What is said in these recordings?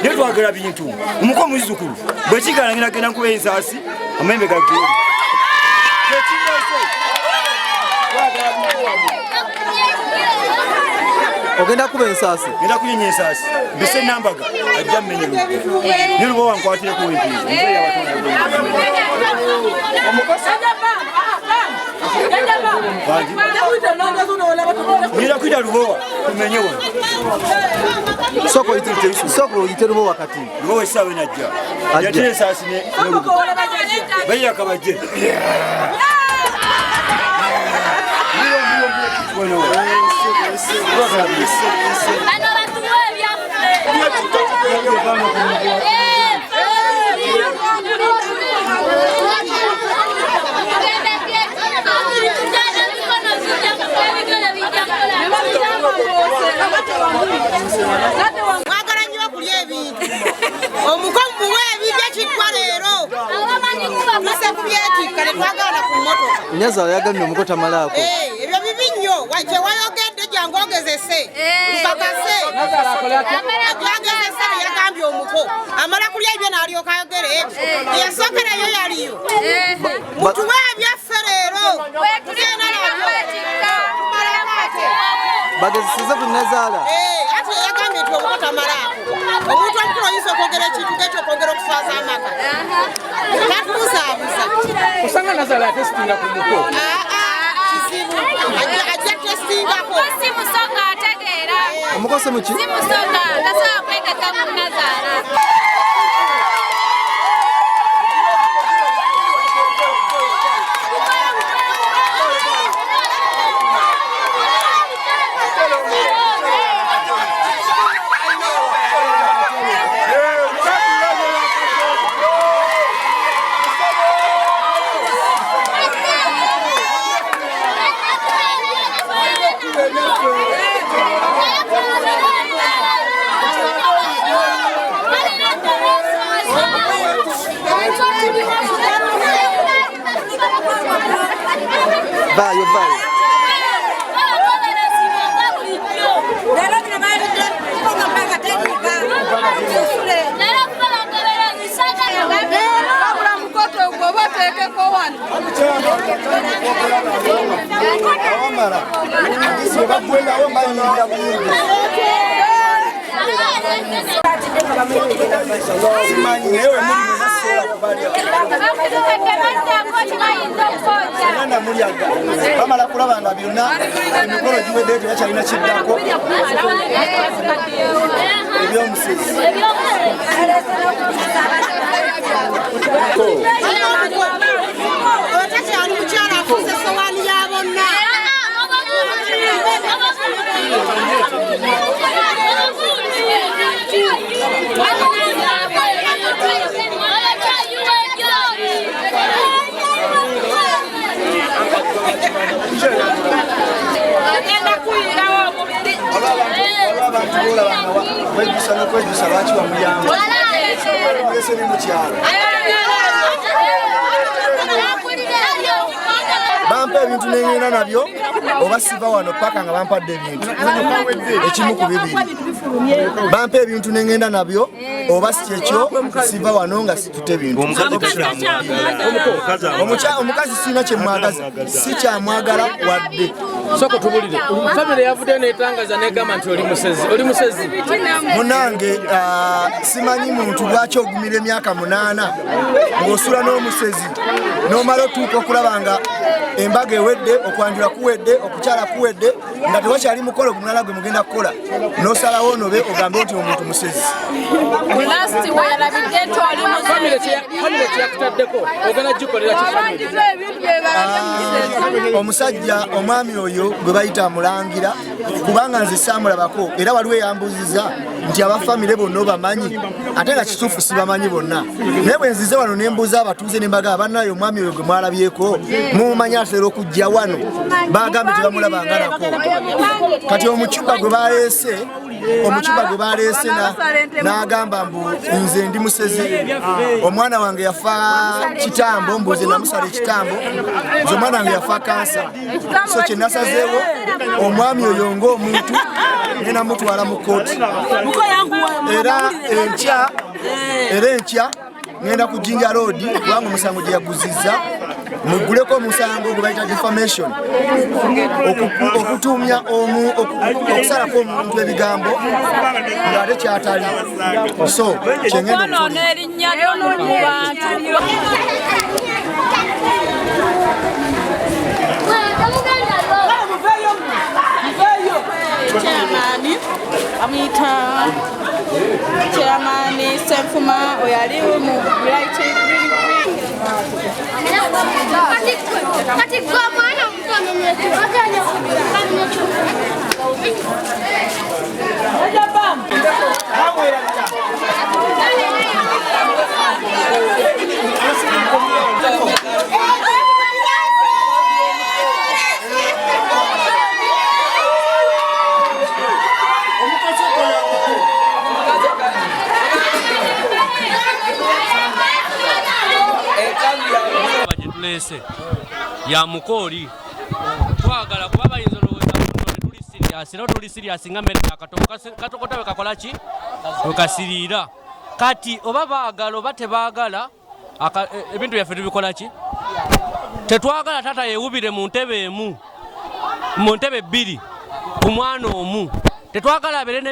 naye twagala bintu omuko muzzukulu bwe kigala ngenda nkuba ensaasi amayembe gaggulu ogenda kuba ensaasi ngenda kuyinya ensaasi mbise nambaga ajja mmenye ne luba wankwatireko wempirizo ngenda kwita lubowa tumenye wano soko oyite lubowa kati lubowa essaawa najja yatira ensaasi nolugo bayiraka bajje mwagala nnyo okulya ebintu omukomu muwe ebibyo kiggwa leero tuse kubyetikka ne twagala ku mmotoka Nyazaala yagambye omuko tamalaako ebyo bibi nnyo kye wayogedde jangu ogezese tukakase agezese yagambye omuko amala kulya ebyo n'alyoka ayogere eyasookerayo yaliyo mutuwe ebyaffe leero tugenda nabyo bagezeseze ku Nyazaala ate yagambye nti omuko tamalaako omuntu omukulu oyinza okwogera ekintu ngekyo okwogera okuswaza amaka tatubuzaabuza osanga Nyazaala atesitinga ku muko kizibu ajja testingako si musonga ategeera omukose muki si musonga tasobola kwegeka mu Nyazaala Vai. bamala kulaba nga byonna emikolo giwedde tebakyalina kiddako ebyomusezi otakyali mukyala afuuza essowaani ya bonna abantu bolabanga wejusa nokwejusa lwaki wamuyamba ese ne mukyalo bampa ebintu nengenda nabyo oba siva wano paka nga bampadde ebintu ekimu ku bibiri bampa ebintu nengenda nabyo oba si kyekyo siva wano nga situte bintu omukazi sirina kyemwagaza si kyamwagala wadde soko tubulire famire yavudde netangaza negamba nti oli musezi munange simanyi muntu lwaki ogumira emyaka 8 ng'osula n'omusezi n'omala otuuka okulaba nga embaga ewedde okwanjula kuwedde okukyala kuwedde nga tewakyali mukolo gumulala gwe mugenda kukola n'osalawo nobe ogambe nti omuntu musezi famire kyeyakutaddeko ogenda gikolera omusajja omwami oyo gwe bayita amulangira kubanga nze saamulabako era waliwo eyambuziza nti abafamire bonna obamanyi ate nga kituufu sibamanyi bonna naye bwe nzize wano nembuuza abatuuze nembaga abannayo omwami oyo gwe mwalabyeko mumumanyi atera okujja wano bagambye tebamulabanga nako kati omucupa gwe baleese n'agamba mbu nze ndi musezi omwana wange yafa kitambo mbuze namusala ekitambo nze omwana wange yafa kansa so kye nasaze nasazeewo omwami oyo ng'omuntu ngenda mutwala mu kooti era enkya ngenda ku Jinja Road kubanga omusango gye yaguzizza muguleko omusango gwe bayita defamation okutumya okusalako omuntu ebigambo ng'ate kyatali so kyengenda Chairman Sefuma oyali mu right ya mukoli twagala kuba bayinza olowooza tuli serious nga mmere katokota we kakola ki wekasiriira kati oba baagala oba tebaagala ebintu byaffe tubikola ki tetwagala taata yeewubire mu ntebe emu mu ntebe bbiri ku mwana omu tetwagala abere ne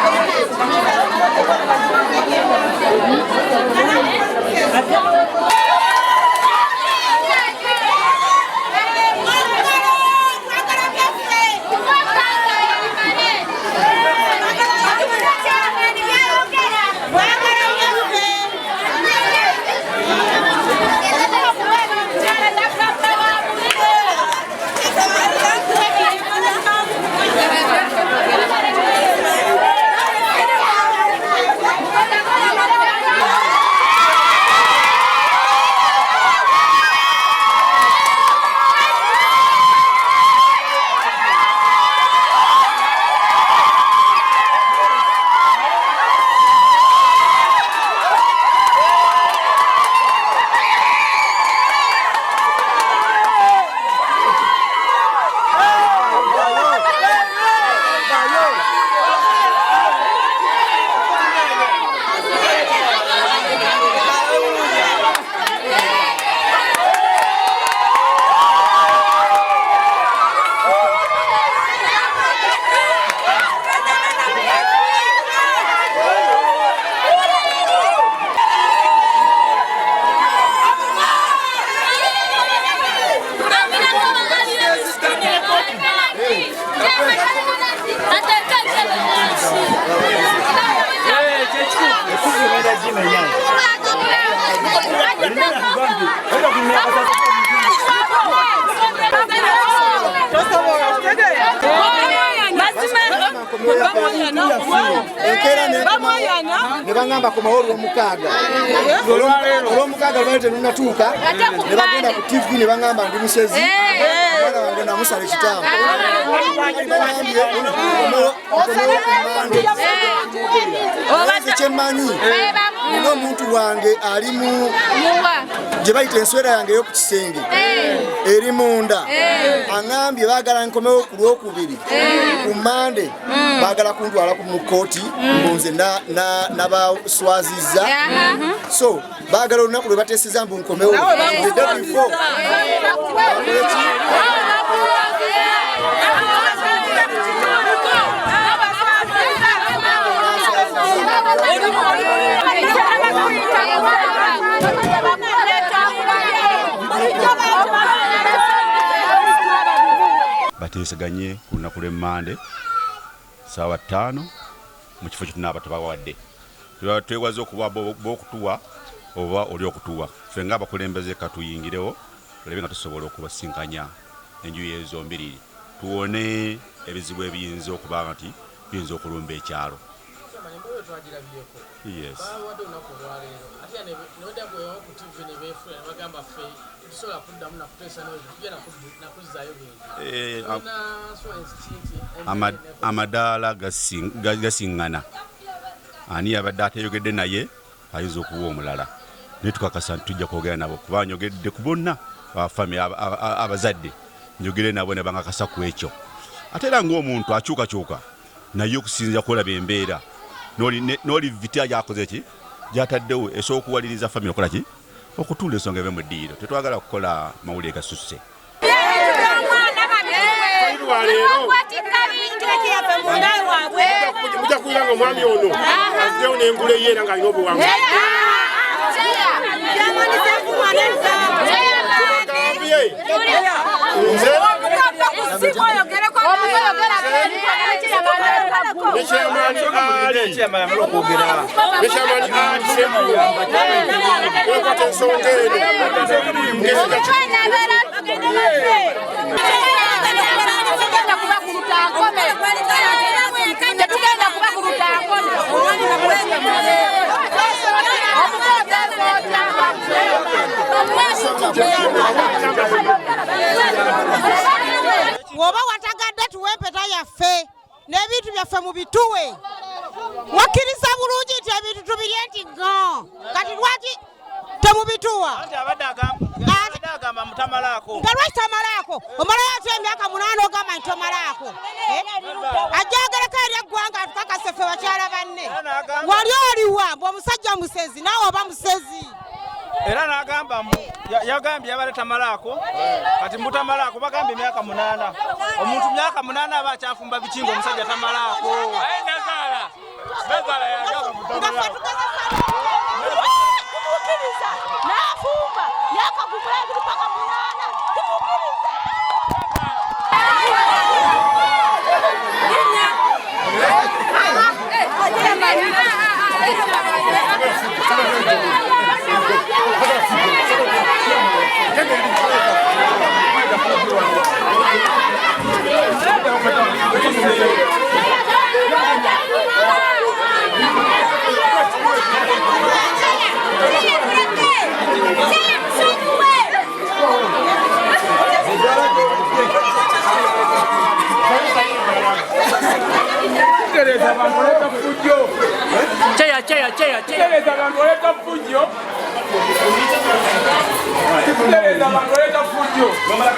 nebangamba komawo olw'omukaaga lwali tenunatuuka ne bagenda ku TV ne bangamba ndi musezi omwana wange namusala ekitaamu kyemmanyi nina omuntu wange ali mu gye bayita enswera yange ey'oku kisenge eri munda aŋambye baagala nkomewo ku lwokubiri ku Mande baagala kuntwala mu kooti mbunze nabaswazizza so baagala olunaku lwe bateeseza mbu nkomewo bateeseganye ku lunaku lw'Emmande ssaawa 5 mu kifo kye tunaaba tubawadde twewaze okuba b'okutuwa oba oli okutuwa ffe ng'abakulembeze katuyingirewo tulebe nga tusobola okubasinkanya enjuyi ezo mbiriri tuwone ebizibu ebiyinza okuba nti biyinza okulumba ekyalo. Yes. Amadaala gasiŋŋana ani abadde ateyogedde naye ayinza okuwa omulala naye tukakasa nti tujja kwogera nabo kuba njogedde ku bonna abafami abazadde njogere nabo ne bangakasa ku ekyo ate era ng'omuntu akyukakyuka naye okusinzira kulaba embeera n'oli vitya gyakoze ki gyataddewo esobola okuwaliriza famire okola ki okutuula ensonga eve mu ddiiro tetwagala kukola mawulire gasusse mujja kuira nga omwami ono azzewo n'engula ye era ng'alina obuwangu Woba watagadde tuwempeta yaffe n'ebintu byaffe mu bituwe wakkiriza bulungi nti ebintu tubirye nti ngo kati lwaki temubituwa agamba mutamalaako nga lwaki tamalaako omalayo ate emyaka 8 ogamba nti tomalaako ajjagereko eri eggwanga atukakase ffe bakyala banne wali oliwa mbu omusajja musezi naawe oba musezi era n'agamba yagambye yabale tamalaako kati mutamalaako bagambye emyaka 8 omuntu myaka 8 aba akyafumba bikingo omusajja tamalaako Nazala yagamba mutamalaako n'afumba yakagumula ebiri paka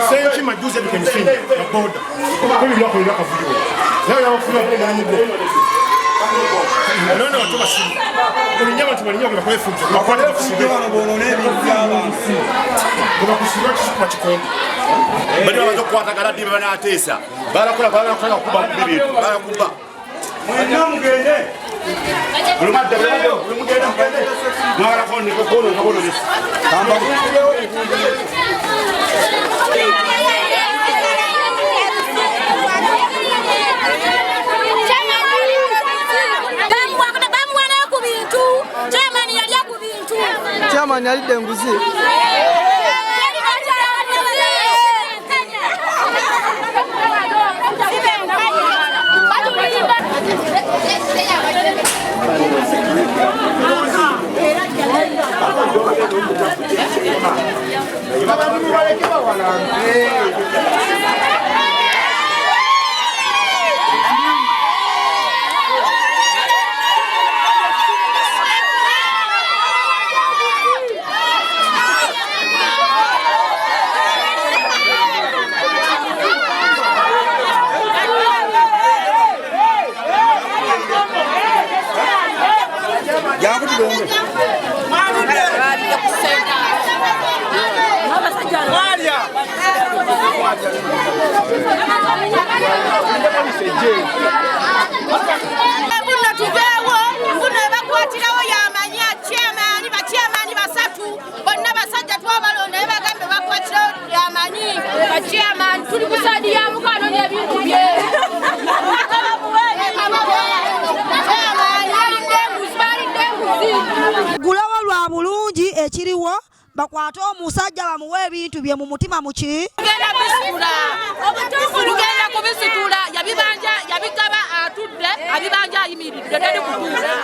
Senchi majuzi bikenifini na boda. Kuli lwako lwaka vujo. Leo ya wafuwa kwa mungu. None watu basimu. Kuli nyama tumalinya kwa kwefunza. Kwa kwani kusibe. Kwa kusibe kwa chikombe. bali bazo kwata garadi bana atesa barakola kuba bibi barakuba Mwana mugende. ulumade ulumugende mugende mwara koni ko kono lisi kamba Chairman alidde enguzi. Gulawo lwa bulungi ekiriwo bakwate omusajja bamuwe ebintu bye mu mutima muki Tugenda kubisitula yabibanja yabigaba atudde abibanja ayimiridde tali kutuula